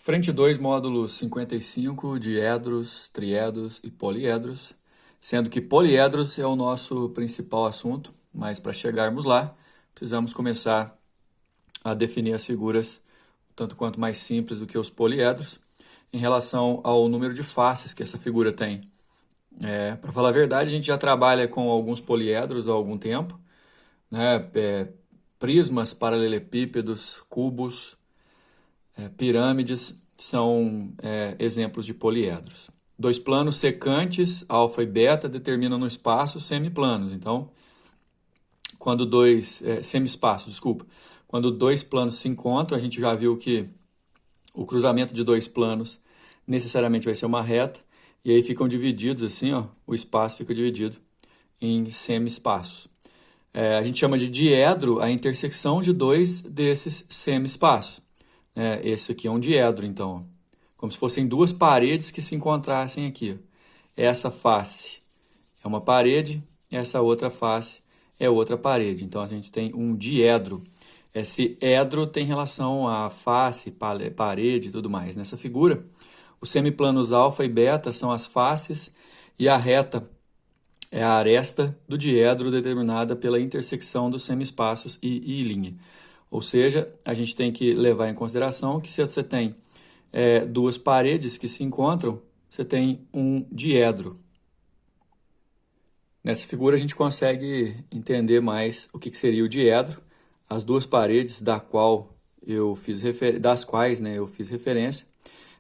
Frente 2, módulo 55, diedros, triedros e poliedros, sendo que poliedros é o nosso principal assunto, mas para chegarmos lá, precisamos começar a definir as figuras tanto quanto mais simples do que os poliedros, em relação ao número de faces que essa figura tem. Para falar a verdade, a gente já trabalha com alguns poliedros há algum tempo, né? Prismas, paralelepípedos, cubos, pirâmides são exemplos de poliedros. Dois planos secantes, alfa e beta, determinam no espaço semiplanos. Então, quando semi-espaços, desculpa. Quando dois planos se encontram, a gente já viu que o cruzamento de dois planos necessariamente vai ser uma reta, e aí ficam divididos assim, ó, o espaço fica dividido em semi-espaços. A gente chama de diedro a intersecção de dois desses semi-espaços. Esse aqui é um diedro, então, como se fossem duas paredes que se encontrassem aqui. Essa face é uma parede, essa outra face é outra parede. Então, a gente tem um diedro. Esse edro tem relação à face, parede e tudo mais. Nessa figura, os semiplanos alfa e beta são as faces e a reta é a aresta do diedro determinada pela intersecção dos semiespaços e linha. Ou seja, a gente tem que levar em consideração que se você tem duas paredes que se encontram, você tem um diedro. Nessa figura a gente consegue entender mais o que seria o diedro. As duas paredes das quais eu fiz referência.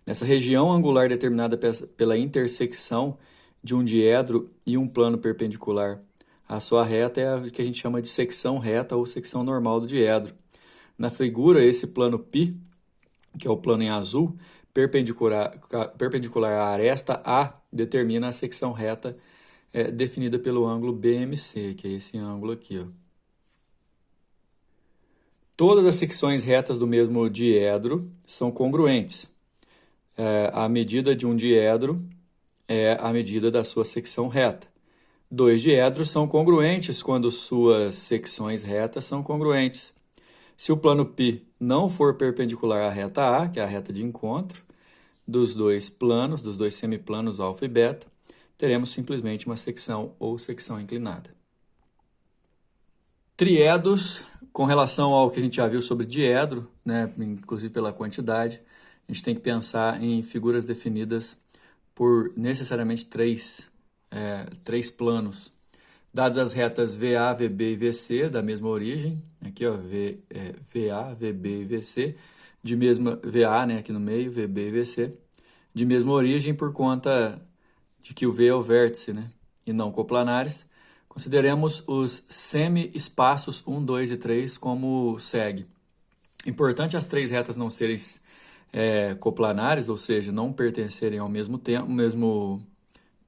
Nessa região angular determinada pela intersecção de um diedro e um plano perpendicular, a sua reta é a que a gente chama de secção reta ou secção normal do diedro. Na figura, esse plano π, que é o plano em azul, perpendicular à aresta A, determina a secção reta definida pelo ângulo BMC, que é esse ângulo aqui, ó. Todas as secções retas do mesmo diedro são congruentes. A medida de um diedro é a medida da sua secção reta. Dois diedros são congruentes quando suas secções retas são congruentes. Se o plano π não for perpendicular à reta A, que é a reta de encontro dos dois planos, dos dois semiplanos alfa e beta, teremos simplesmente uma secção ou secção inclinada. Triedos, com relação ao que a gente já viu sobre diedro, né, inclusive pela quantidade, a gente tem que pensar em figuras definidas por necessariamente três planos. Dadas as retas VA, VB e VC, da mesma origem, aqui ó, VA, VB e VC, de mesma VA, né, aqui no meio, VB e VC, de mesma origem por conta de que o V é o vértice, né, e não coplanares, consideremos os semi-espaços 1, 2 e 3 como segue. Importante as três retas não serem coplanares, ou seja, não pertencerem ao mesmo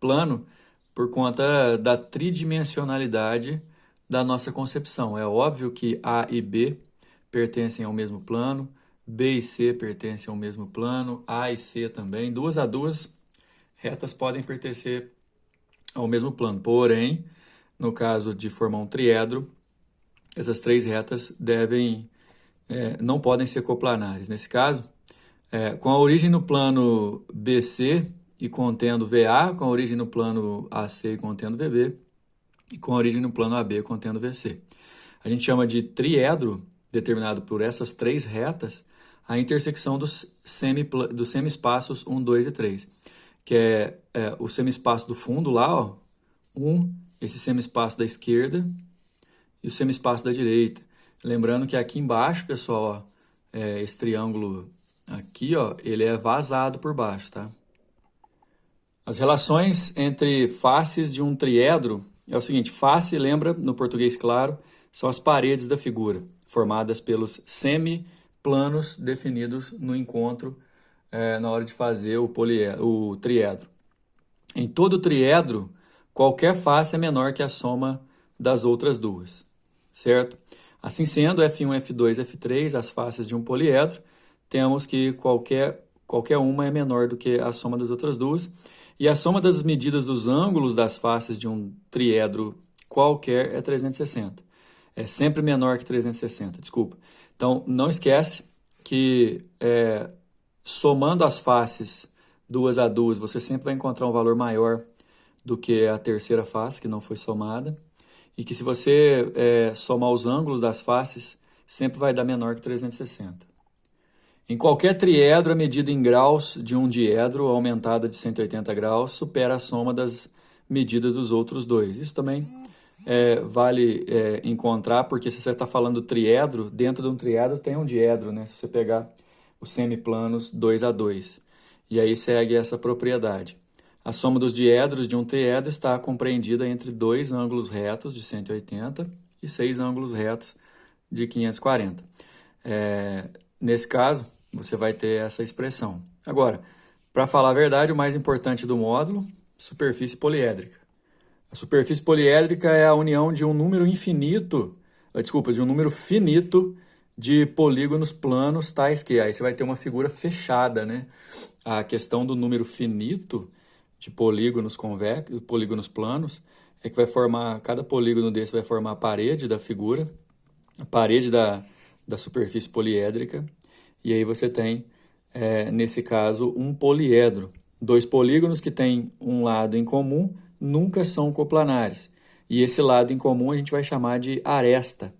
plano, por conta da tridimensionalidade da nossa concepção. É óbvio que A e B pertencem ao mesmo plano, B e C pertencem ao mesmo plano, A e C também. Duas a duas retas podem pertencer ao mesmo plano, porém, no caso de formar um triedro, essas três retas não podem ser coplanares. Nesse caso, com a origem no plano BC e contendo VA, com a origem no plano AC e contendo VB, e com a origem no plano AB contendo VC. A gente chama de triedro, determinado por essas três retas, a intersecção dos semi-espaços 1, 2 e 3, que é o semi-espaço do fundo lá, ó, esse semi-espaço da esquerda e o semi-espaço da direita. Lembrando que aqui embaixo, pessoal, ó, esse triângulo aqui, ó, ele é vazado por baixo, tá? As relações entre faces de um triedro é o seguinte: face, lembra, no português claro, são as paredes da figura, formadas pelos semiplanos definidos no encontro na hora de fazer o triedro. Em todo triedro, qualquer face é menor que a soma das outras duas, certo? Assim sendo, F1, F2, F3, as faces de um poliedro, temos que qualquer uma é menor do que a soma das outras duas, e a soma das medidas dos ângulos das faces de um triedro qualquer é 360. É sempre menor que 360, desculpa. Então, não esquece que somando as faces duas a duas, você sempre vai encontrar um valor maior do que a terceira face, que não foi somada. E que se você somar os ângulos das faces, sempre vai dar menor que 360. Em qualquer triedro, a medida em graus de um diedro aumentada de 180 graus supera a soma das medidas dos outros dois. Isso também vale encontrar, porque se você está falando triedro, dentro de um triedro tem um diedro, né? Se você pegar os semiplanos 2 a 2. E aí segue essa propriedade. A soma dos diedros de um triedro está compreendida entre dois ângulos retos de 180 e 6 ângulos retos de 540. Nesse caso, você vai ter essa expressão. Agora, para falar a verdade, o mais importante do módulo, superfície poliédrica. A superfície poliédrica é a união de um número de um número finito de polígonos planos tais que aí você vai ter uma figura fechada, né? A questão do número finito de polígonos convexos, polígonos planos, é que vai formar, cada polígono desse vai formar a parede da figura, a parede da superfície poliédrica, e aí você tem, nesse caso, um poliedro. Dois polígonos que têm um lado em comum nunca são coplanares, e esse lado em comum a gente vai chamar de aresta.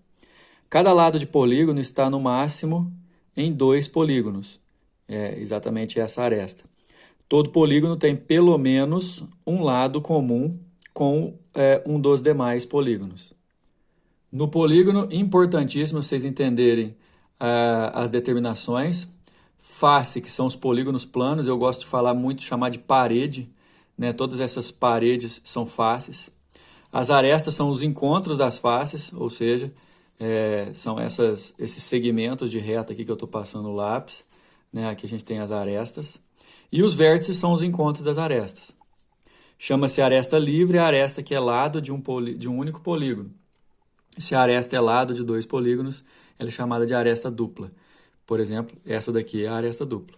Cada lado de polígono está no máximo em 2 polígonos, exatamente essa aresta. Todo polígono tem pelo menos um lado comum com um dos demais polígonos. No polígono, importantíssimo vocês entenderem as determinações. Face, que são os polígonos planos, eu gosto de falar muito, chamar de parede, né? Todas essas paredes são faces. As arestas são os encontros das faces, ou seja, são esses segmentos de reta aqui que eu estou passando o lápis, né? Aqui a gente tem as arestas. E os vértices são os encontros das arestas. Chama-se aresta livre a aresta que é lado de um único polígono. Se a aresta é lado de 2 polígonos, ela é chamada de aresta dupla. Por exemplo, essa daqui é a aresta dupla.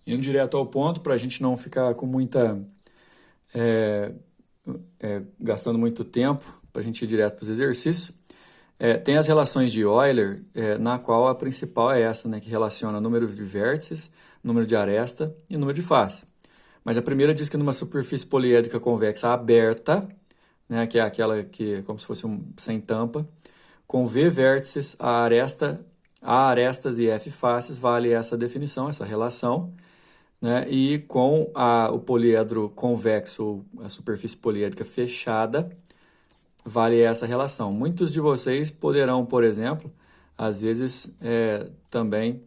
Indo direto ao ponto, para a gente não ficar com gastando muito tempo, para a gente ir direto para os exercícios, tem as relações de Euler, na qual a principal é essa, né, que relaciona número de vértices, número de aresta e número de face. Mas a primeira diz que numa superfície poliédrica convexa aberta, né, que é aquela que é como se fosse sem tampa, com V vértices, A arestas e F faces, vale essa definição, essa relação, né, e com o poliedro convexo, a superfície poliédrica fechada, vale essa relação. Muitos de vocês poderão, por exemplo, às vezes também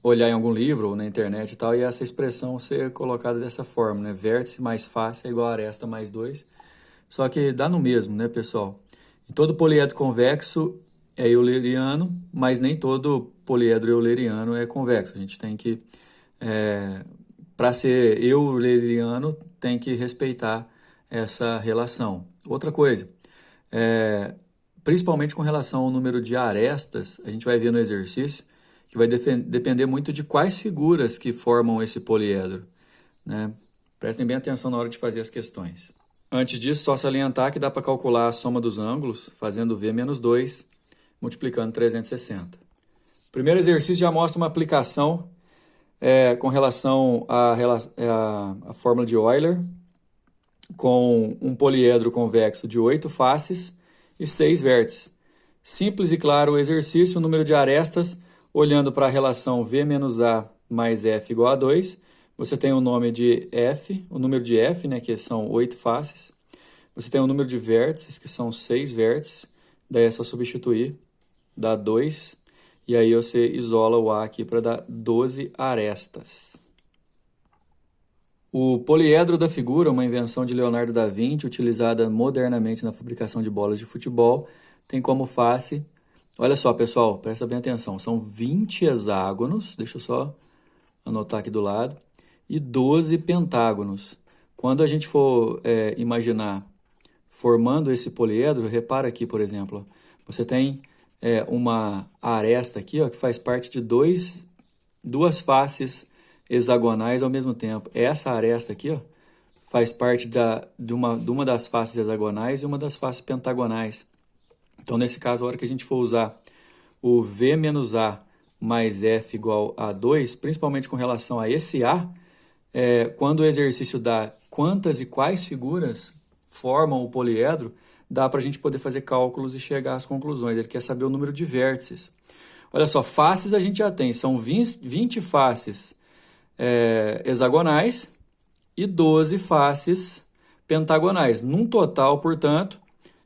olhar em algum livro ou na internet e tal, e essa expressão ser colocada dessa forma, né? Vértice mais face é igual a aresta mais 2. Só que dá no mesmo, né, pessoal? E todo poliedro convexo é euleriano, mas nem todo poliedro euleriano é convexo. A gente tem que, para ser euleriano, tem que respeitar essa relação. Outra coisa, principalmente com relação ao número de arestas, a gente vai ver no exercício que vai depender muito de quais figuras que formam esse poliedro, né? Prestem bem atenção na hora de fazer as questões. Antes disso, só salientar que dá para calcular a soma dos ângulos fazendo V menos 2, multiplicando 360. O primeiro exercício já mostra uma aplicação com relação à fórmula de Euler, com um poliedro convexo de 8 faces e 6 vértices. Simples e claro o exercício, o número de arestas, olhando para a relação V menos A mais F igual a 2, você tem o nome de F, o número de F, né, que são 8 faces. Você tem o número de vértices, que são 6 vértices. Daí é só substituir, dá 2. E aí você isola o A aqui para dar 12 arestas. O poliedro da figura, uma invenção de Leonardo da Vinci, utilizada modernamente na fabricação de bolas de futebol, tem como face... Olha só, pessoal, presta bem atenção. São 20 hexágonos, deixa eu só anotar aqui do lado, e 12 pentágonos. Quando a gente for imaginar formando esse poliedro, repara aqui, por exemplo, você tem uma aresta aqui, ó, que faz parte de duas faces hexagonais ao mesmo tempo. Essa aresta aqui, ó, faz parte de uma das faces hexagonais e uma das faces pentagonais. Então, nesse caso, a hora que a gente for usar o V menos A mais F igual a 2, principalmente com relação a esse A, quando o exercício dá quantas e quais figuras formam o poliedro, dá para a gente poder fazer cálculos e chegar às conclusões. Ele quer saber o número de vértices. Olha só, faces a gente já tem, são 20 faces hexagonais e 12 faces pentagonais, num total, portanto,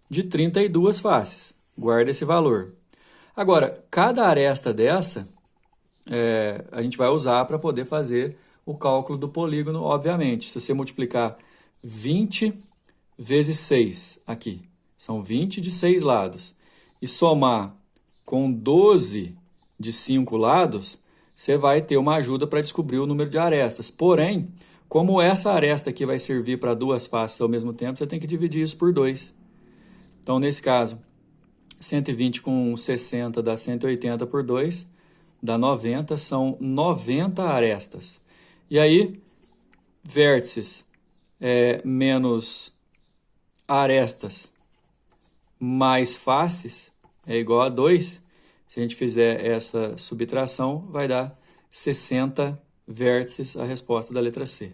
de 32 faces. Guarda esse valor. Agora, cada aresta dessa, a gente vai usar para poder fazer o cálculo do polígono, obviamente. Se você multiplicar 20 vezes 6 aqui, são 20 de 6 lados, e somar com 12 de 5 lados, você vai ter uma ajuda para descobrir o número de arestas. Porém, como essa aresta aqui vai servir para duas faces ao mesmo tempo, você tem que dividir isso por 2. Então, nesse caso, 120 com 60 dá 180 por 2, dá 90, são 90 arestas. E aí, vértices menos arestas mais faces é igual a 2. Se a gente fizer essa subtração, vai dar 60 vértices, a resposta da letra C.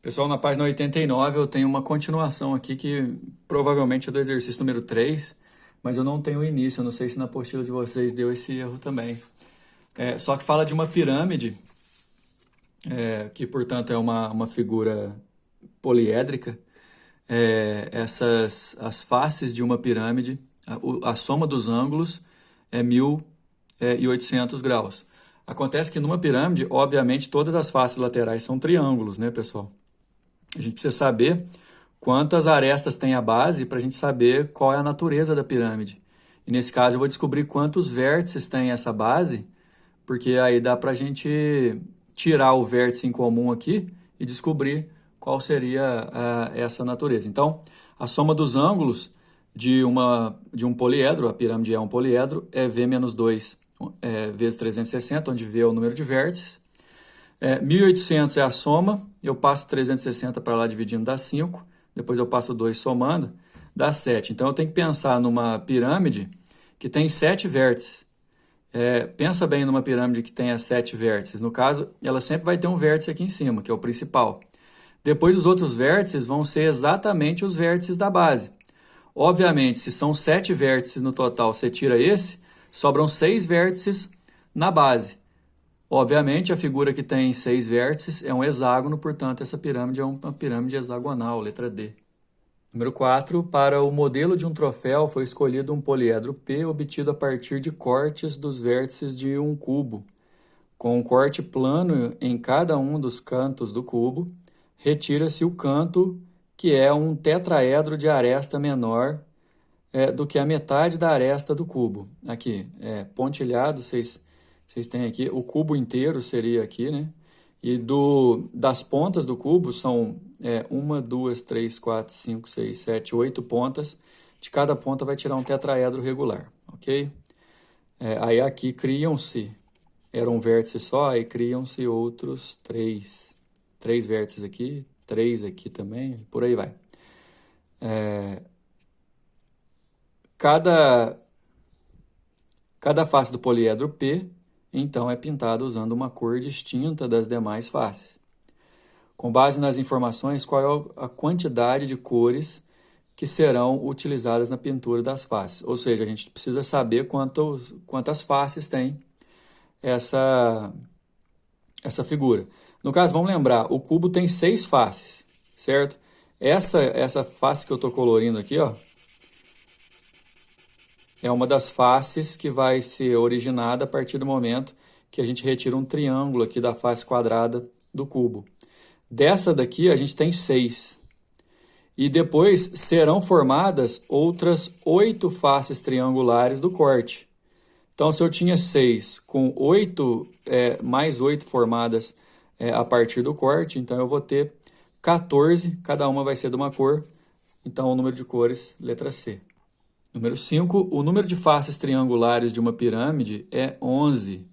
Pessoal, na página 89 eu tenho uma continuação aqui que provavelmente é do exercício número 3, mas eu não tenho o início, eu não sei se na apostila de vocês deu esse erro também. Só que fala de uma pirâmide, que portanto é uma figura poliédrica. As faces de uma pirâmide, a soma dos ângulos é 1.800 graus. Acontece que numa pirâmide, obviamente, todas as faces laterais são triângulos, né, pessoal? A gente precisa saber quantas arestas tem a base para a gente saber qual é a natureza da pirâmide. E nesse caso eu vou descobrir quantos vértices tem essa base, porque aí dá para a gente tirar o vértice em comum aqui e descobrir qual seria essa natureza. Então, a soma dos ângulos de um poliedro, a pirâmide é um poliedro, é V menos 2 vezes 360, onde V é o número de vértices. 1.800 é a soma, eu passo 360 para lá dividindo, dá 5, depois eu passo 2 somando, dá 7. Então eu tenho que pensar numa pirâmide que tem 7 vértices. Pensa bem numa pirâmide que tenha 7 vértices. No caso, ela sempre vai ter um vértice aqui em cima, que é o principal. Depois os outros vértices vão ser exatamente os vértices da base. Obviamente, se são 7 vértices no total, você tira esse, sobram 6 vértices na base. Obviamente, a figura que tem 6 vértices é um hexágono, portanto, essa pirâmide é uma pirâmide hexagonal, letra D. Número 4. Para o modelo de um troféu foi escolhido um poliedro P obtido a partir de cortes dos vértices de um cubo. Com um corte plano em cada um dos cantos do cubo, retira-se o canto que é um tetraedro de aresta menor do que a metade da aresta do cubo. Aqui, pontilhado, vocês têm aqui, o cubo inteiro seria aqui, né? E das pontas do cubo são 1, 2, 3, 4, 5, 6, 7, 8 pontas. De cada ponta vai tirar um tetraedro regular, ok? Aí aqui criam-se, era um vértice só, aí criam-se outros 3 vértices aqui, 3 aqui também, por aí vai. Cada face do poliedro P, então, é pintada usando uma cor distinta das demais faces. Com base nas informações, qual é a quantidade de cores que serão utilizadas na pintura das faces? Ou seja, a gente precisa saber quantas faces tem essa figura. No caso, vamos lembrar, o cubo tem 6 faces, certo? Essa face que eu estou colorindo aqui, ó, é uma das faces que vai ser originada a partir do momento que a gente retira um triângulo aqui da face quadrada do cubo. Dessa daqui a gente tem 6. E depois serão formadas outras 8 faces triangulares do corte. Então, se eu tinha 6 com 8, mais 8 formadas a partir do corte, então eu vou ter 14, cada uma vai ser de uma cor. Então, o número de cores, letra C. Número 5, o número de faces triangulares de uma pirâmide é 11.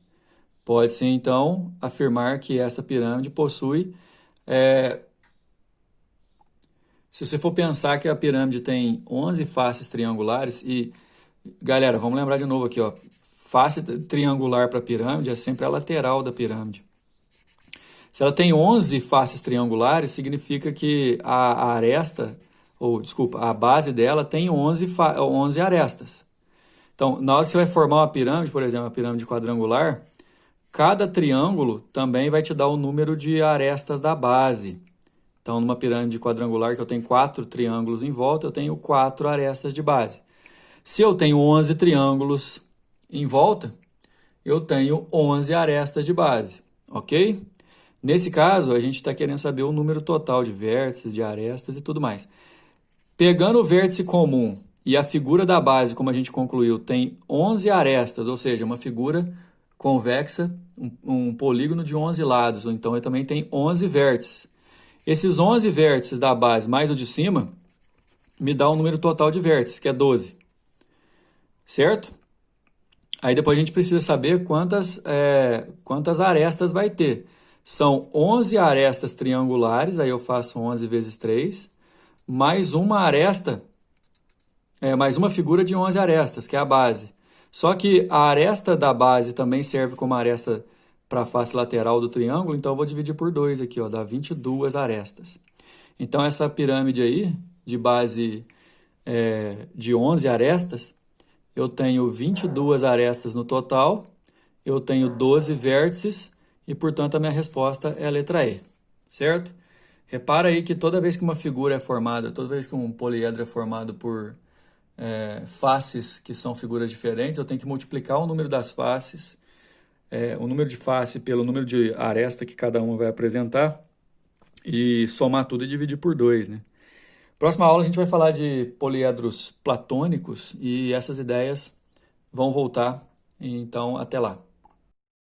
Pode-se, então, afirmar que esta pirâmide possui... Se você for pensar que a pirâmide tem 11 faces triangulares e... Galera, vamos lembrar de novo aqui, ó. face triangular para a pirâmide é sempre a lateral da pirâmide. Se ela tem 11 faces triangulares, significa que a aresta, ou desculpa, a base dela tem 11 arestas. Então, na hora que você vai formar uma pirâmide, por exemplo, uma pirâmide quadrangular, cada triângulo também vai te dar o número de arestas da base. Então, numa pirâmide quadrangular que eu tenho 4 triângulos em volta, eu tenho 4 arestas de base. Se eu tenho 11 triângulos em volta, eu tenho 11 arestas de base, ok? Nesse caso, a gente está querendo saber o número total de vértices, de arestas e tudo mais. Pegando o vértice comum e a figura da base, como a gente concluiu, tem 11 arestas, ou seja, uma figura convexa, um polígono de 11 lados, ou então ele também tem 11 vértices. Esses 11 vértices da base mais o de cima me dá um número total de vértices, que é 12. Certo? Aí depois a gente precisa saber quantas arestas vai ter. São 11 arestas triangulares, aí eu faço 11 vezes 3, mais uma aresta, mais uma figura de 11 arestas, que é a base. Só que a aresta da base também serve como aresta para a face lateral do triângulo, então eu vou dividir por 2 aqui, ó, dá 22 arestas. Então essa pirâmide aí, de base de 11 arestas, eu tenho 22 arestas no total, eu tenho 12 vértices e, portanto, a minha resposta é a letra E, certo? Repara aí que toda vez que uma figura é formada, toda vez que um poliedro é formado por faces que são figuras diferentes, eu tenho que multiplicar o número das faces, o número de face pelo número de aresta que cada uma vai apresentar e somar tudo e dividir por 2, né? Próxima aula a gente vai falar de poliedros platônicos e essas ideias vão voltar. Então, até lá.